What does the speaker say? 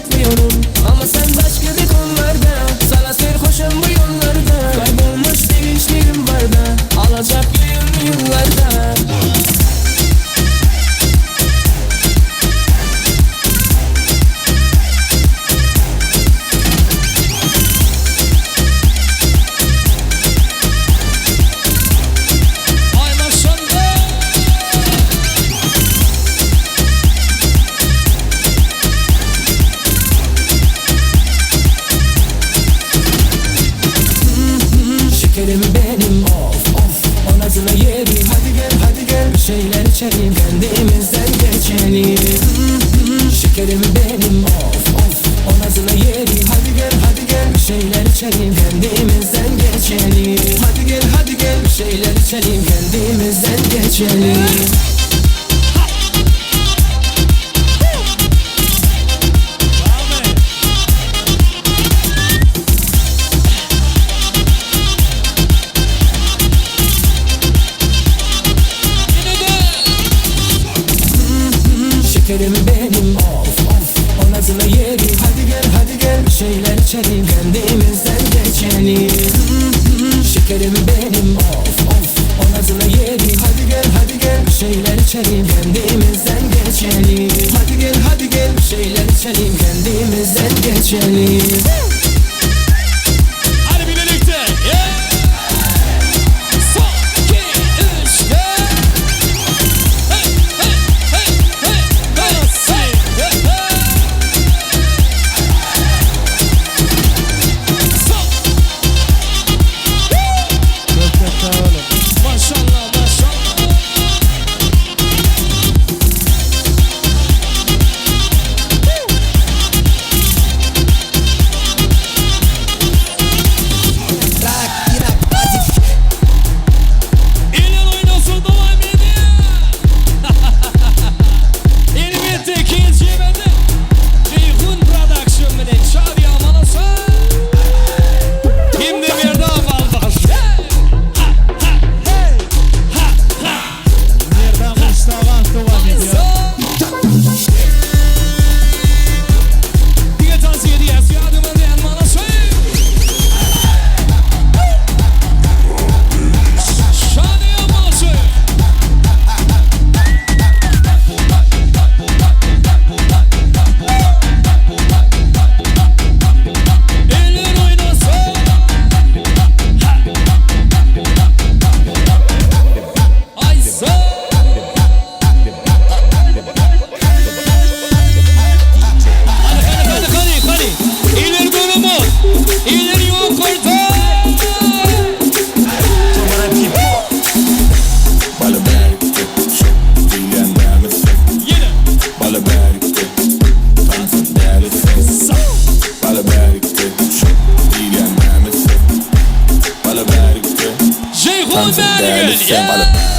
bekliyorum. Ama sen başka bir konularda, sana sarhoşum bu yollarda. Kaybolmuş sevinçlerim var da, alacak yıllarda. Şekerim benim of of, o nazına yerim. Hadi gel hadi gel, bir şeyler içelim, kendimizden geçelim. Şekerim benim of of, o nazına yerim. Hadi gel hadi gel, bir şeyler içelim, kendimizden geçelim. Hadi gel hadi gel, bir şeyler içelim, kendimizden geçelim. Şekerim benim of of, o nazına yerim. Hadi gel hadi gel, bir şeyler içelim, kendimizden geçelim. Şekerim benim of of, o nazına yerim. Hadi gel hadi gel, bir şeyler içelim, kendimizden geçelim. Hadi gel hadi gel, bir şeyler içelim, kendimizden geçelim. Hadi birlikte yeah. Ceyhun Bergün.